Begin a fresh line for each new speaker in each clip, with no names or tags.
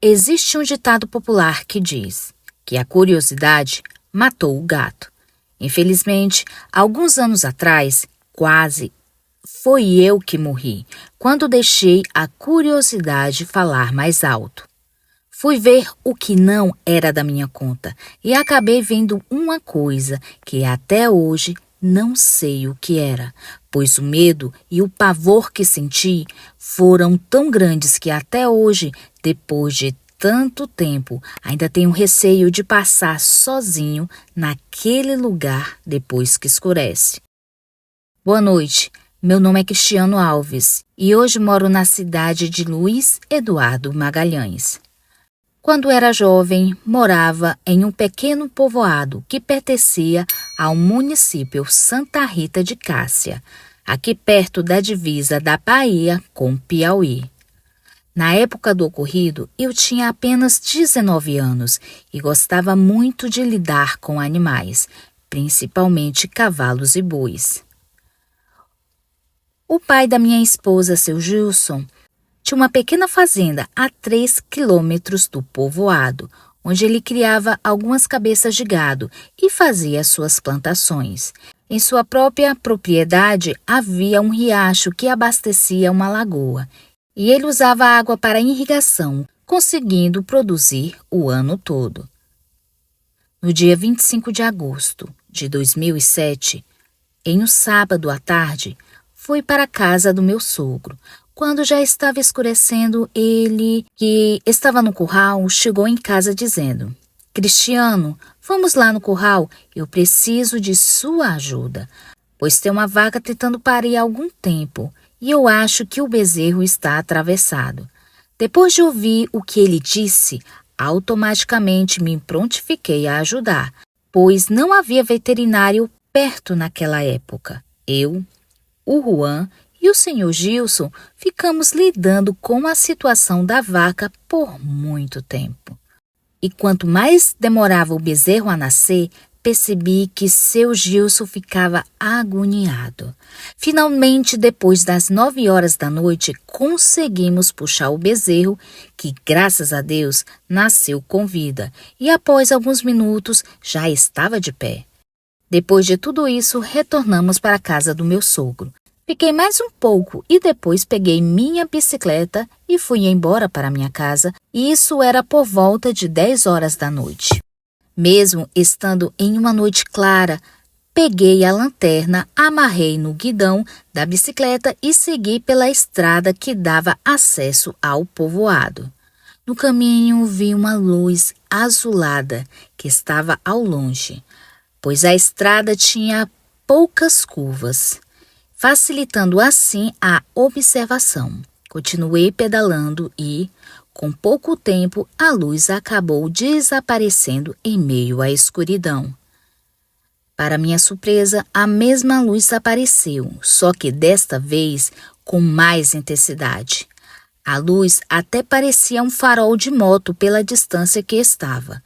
Existe um ditado popular que diz que a curiosidade matou o gato. Infelizmente, alguns anos atrás, quase foi eu que morri, quando deixei a curiosidade falar mais alto. Fui ver o que não era da minha conta e acabei vendo uma coisa que até hoje não sei o que era, pois o medo e o pavor que senti foram tão grandes que até hoje, depois de tanto tempo, ainda tenho receio de passar sozinho naquele lugar depois que escurece. Boa noite, meu nome é Cristiano Alves e hoje moro na cidade de Luiz Eduardo Magalhães. Quando era jovem, morava em um pequeno povoado que pertencia ao município Santa Rita de Cássia, aqui perto da divisa da Bahia com Piauí. Na época do ocorrido, eu tinha apenas 19 anos e gostava muito de lidar com animais, principalmente cavalos e bois. O pai da minha esposa, seu Gilson, tinha uma pequena fazenda a 3 quilômetros do povoado, onde ele criava algumas cabeças de gado e fazia suas plantações. Em sua própria propriedade havia um riacho que abastecia uma lagoa, e ele usava a água para irrigação, conseguindo produzir o ano todo. No dia 25 de agosto de 2007, em um sábado à tarde, fui para a casa do meu sogro. Quando já estava escurecendo, ele, que estava no curral, chegou em casa dizendo: Cristiano, vamos lá no curral, eu preciso de sua ajuda, pois tem uma vaca tentando parir há algum tempo e eu acho que o bezerro está atravessado. Depois de ouvir o que ele disse, automaticamente me prontifiquei a ajudar, pois não havia veterinário perto naquela época. Eu, o Juan e o senhor Gilson ficamos lidando com a situação da vaca por muito tempo. E quanto mais demorava o bezerro a nascer, percebi que seu Gilson ficava agoniado. Finalmente, depois das 9 horas da noite, conseguimos puxar o bezerro, que, graças a Deus, nasceu com vida, e após alguns minutos já estava de pé. Depois de tudo isso, retornamos para a casa do meu sogro. Fiquei mais um pouco e depois peguei minha bicicleta e fui embora para minha casa, e isso era por volta de 10 horas da noite. Mesmo estando em uma noite clara, peguei a lanterna, amarrei no guidão da bicicleta e segui pela estrada que dava acesso ao povoado. No caminho vi uma luz azulada que estava ao longe, pois a estrada tinha poucas curvas, facilitando assim a observação. Continuei pedalando e, com pouco tempo, a luz acabou desaparecendo em meio à escuridão. Para minha surpresa, a mesma luz apareceu, só que desta vez com mais intensidade. A luz até parecia um farol de moto pela distância que estava.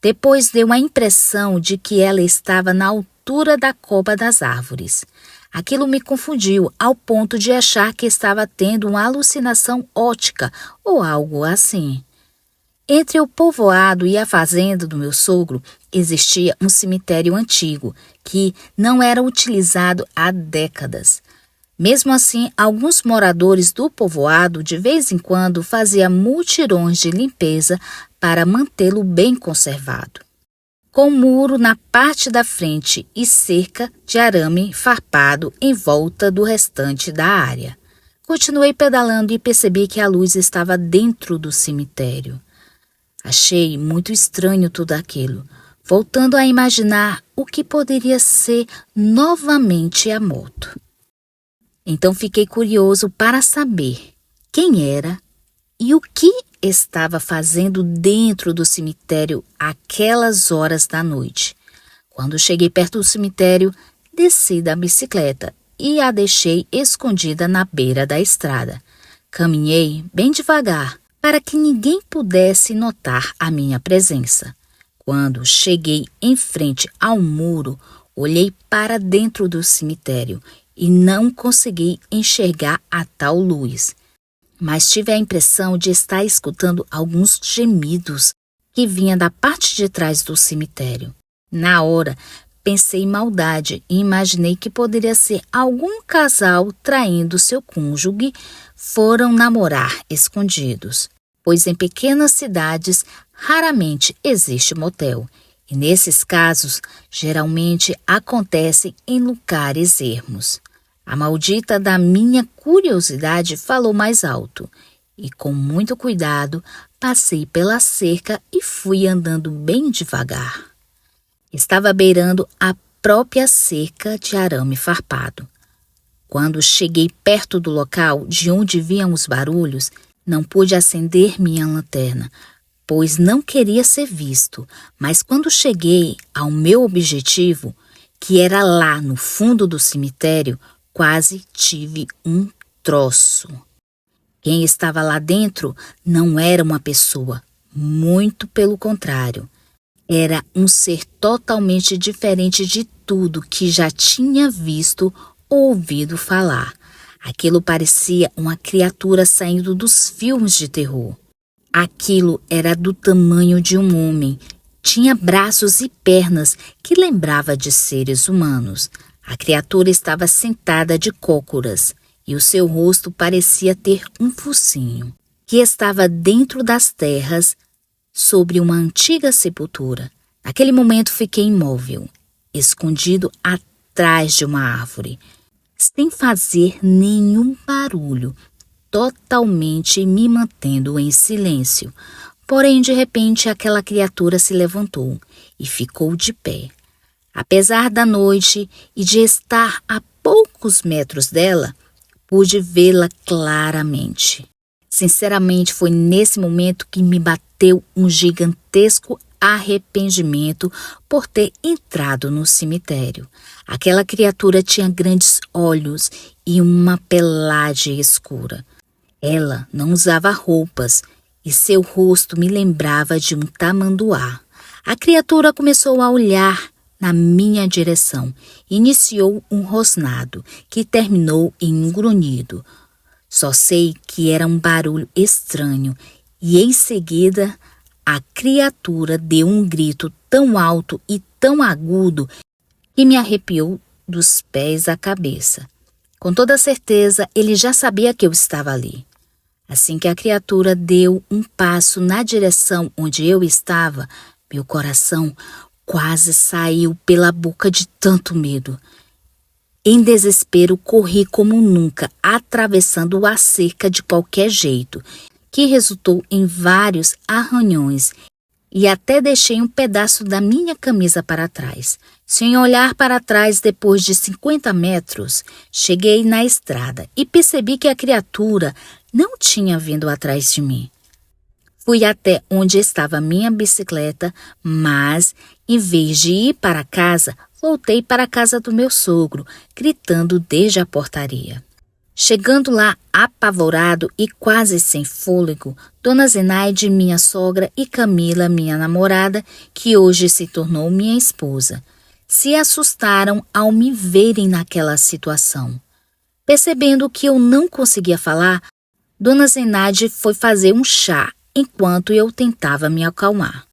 Depois deu a impressão de que ela estava na altura da copa das árvores. Aquilo me confundiu ao ponto de achar que estava tendo uma alucinação óptica ou algo assim. Entre o povoado e a fazenda do meu sogro existia um cemitério antigo que não era utilizado há décadas. Mesmo assim, alguns moradores do povoado de vez em quando faziam mutirões de limpeza para mantê-lo bem conservado. Com muro na parte da frente e cerca de arame farpado em volta do restante da área. Continuei pedalando e percebi que a luz estava dentro do cemitério. Achei muito estranho tudo aquilo, voltando a imaginar o que poderia ser novamente a moto. Então fiquei curioso para saber quem era e o que estava fazendo dentro do cemitério àquelas horas da noite. Quando cheguei perto do cemitério, desci da bicicleta e a deixei escondida na beira da estrada. Caminhei bem devagar para que ninguém pudesse notar a minha presença. Quando cheguei em frente ao muro, olhei para dentro do cemitério e não consegui enxergar a tal luz. mas tive a impressão de estar escutando alguns gemidos que vinham da parte de trás do cemitério. Na hora, pensei em maldade e imaginei que poderia ser algum casal traindo seu cônjuge, foram namorar escondidos, pois em pequenas cidades raramente existe motel, e nesses casos geralmente acontecem em lugares ermos. A maldita da minha curiosidade falou mais alto, e com muito cuidado passei pela cerca e fui andando bem devagar. Estava beirando a própria cerca de arame farpado. Quando cheguei perto do local de onde vinham os barulhos, não pude acender minha lanterna, pois não queria ser visto, mas quando cheguei ao meu objetivo, que era lá no fundo do cemitério, quase tive um troço. Quem estava lá dentro não era uma pessoa, muito pelo contrário. Era um ser totalmente diferente de tudo que já tinha visto ou ouvido falar. Aquilo parecia uma criatura saindo dos filmes de terror. Aquilo era do tamanho de um homem. Tinha braços e pernas que lembrava de seres humanos. A criatura estava sentada de cócoras e o seu rosto parecia ter um focinho, que estava dentro das terras, sobre uma antiga sepultura. Naquele momento fiquei imóvel, escondido atrás de uma árvore, sem fazer nenhum barulho, totalmente me mantendo em silêncio. Porém, de repente, aquela criatura se levantou e ficou de pé. Apesar da noite e de estar a poucos metros dela, pude vê-la claramente. Sinceramente, foi nesse momento que me bateu um gigantesco arrependimento por ter entrado no cemitério. Aquela criatura tinha grandes olhos e uma pelagem escura. Ela não usava roupas e seu rosto me lembrava de um tamanduá. A criatura começou a olhar na minha direção. Iniciou um rosnado que terminou em um grunhido. Só sei que era um barulho estranho e em seguida a criatura deu um grito tão alto e tão agudo que me arrepiou dos pés à cabeça. Com toda certeza, ele já sabia que eu estava ali. Assim que a criatura deu um passo na direção onde eu estava, meu coração quase saiu pela boca de tanto medo. Em desespero, corri como nunca, atravessando a cerca de qualquer jeito, que resultou em vários arranhões e até deixei um pedaço da minha camisa para trás. Sem olhar para trás, depois de 50 metros, cheguei na estrada e percebi que a criatura não tinha vindo atrás de mim. Fui até onde estava minha bicicleta, mas, em vez de ir para casa, voltei para a casa do meu sogro, gritando desde a portaria. Chegando lá, apavorado e quase sem fôlego, Dona Zenaide, minha sogra, e Camila, minha namorada, que hoje se tornou minha esposa, se assustaram ao me verem naquela situação. Percebendo que eu não conseguia falar, Dona Zenaide foi fazer um chá enquanto eu tentava me acalmar.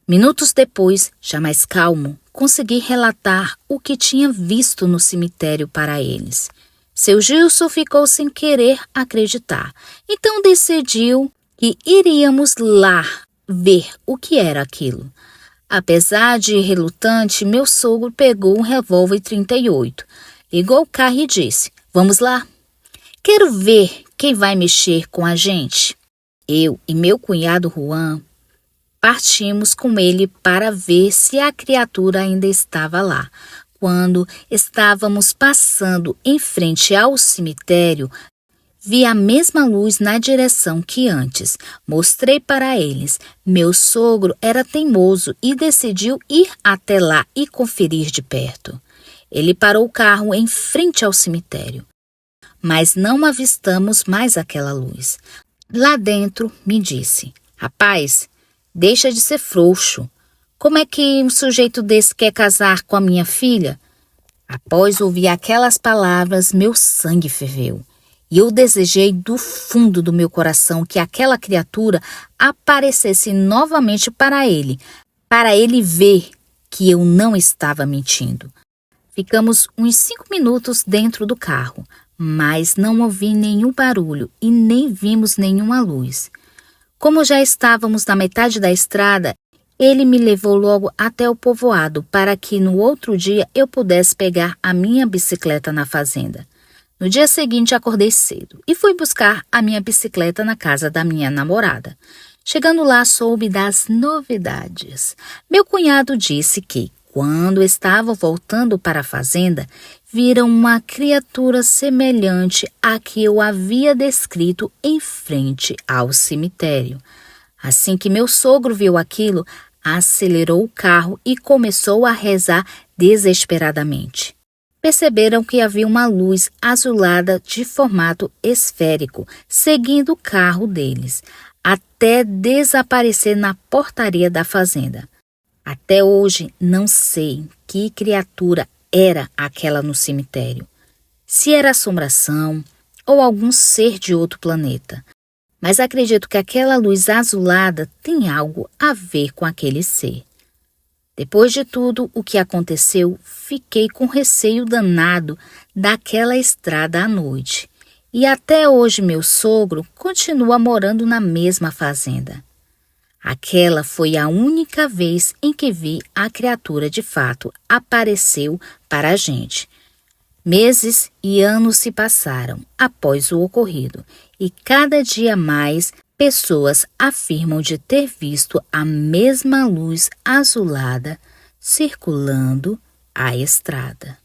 Minutos depois, já mais calmo, consegui relatar o que tinha visto no cemitério para eles. Seu Gilson ficou sem querer acreditar, então decidiu que iríamos lá ver o que era aquilo. Apesar de relutante, meu sogro pegou um revólver 38, ligou o carro e disse: "Vamos lá? Quero ver quem vai mexer com a gente." Eu e meu cunhado Juan partimos com ele para ver se a criatura ainda estava lá. Quando estávamos passando em frente ao cemitério, vi a mesma luz na direção que antes. Mostrei para eles. Meu sogro era teimoso e decidiu ir até lá e conferir de perto. Ele parou o carro em frente ao cemitério, mas não avistamos mais aquela luz. Lá dentro me disse: "Rapaz, deixa de ser frouxo. Como é que um sujeito desse quer casar com a minha filha?" Após ouvir aquelas palavras, meu sangue ferveu. E eu desejei do fundo do meu coração que aquela criatura aparecesse novamente para ele ver que eu não estava mentindo. Ficamos uns 5 minutos dentro do carro, mas não ouvi nenhum barulho e nem vimos nenhuma luz. Como já estávamos na metade da estrada, ele me levou logo até o povoado para que no outro dia eu pudesse pegar a minha bicicleta na fazenda. No dia seguinte acordei cedo e fui buscar a minha bicicleta na casa da minha namorada. Chegando lá soube das novidades. Meu cunhado disse que, quando estava voltando para a fazenda, viram uma criatura semelhante à que eu havia descrito em frente ao cemitério. Assim que meu sogro viu aquilo, acelerou o carro e começou a rezar desesperadamente. Perceberam que havia uma luz azulada de formato esférico seguindo o carro deles, até desaparecer na portaria da fazenda. Até hoje não sei que criatura era aquela no cemitério. Se era assombração ou algum ser de outro planeta. Mas acredito que aquela luz azulada tem algo a ver com aquele ser. Depois de tudo o que aconteceu, fiquei com receio danado daquela estrada à noite. E até hoje meu sogro continua morando na mesma fazenda. Aquela foi a única vez em que vi a criatura de fato apareceu para a gente. Meses e anos se passaram após o ocorrido e cada dia mais pessoas afirmam de ter visto a mesma luz azulada circulando a estrada.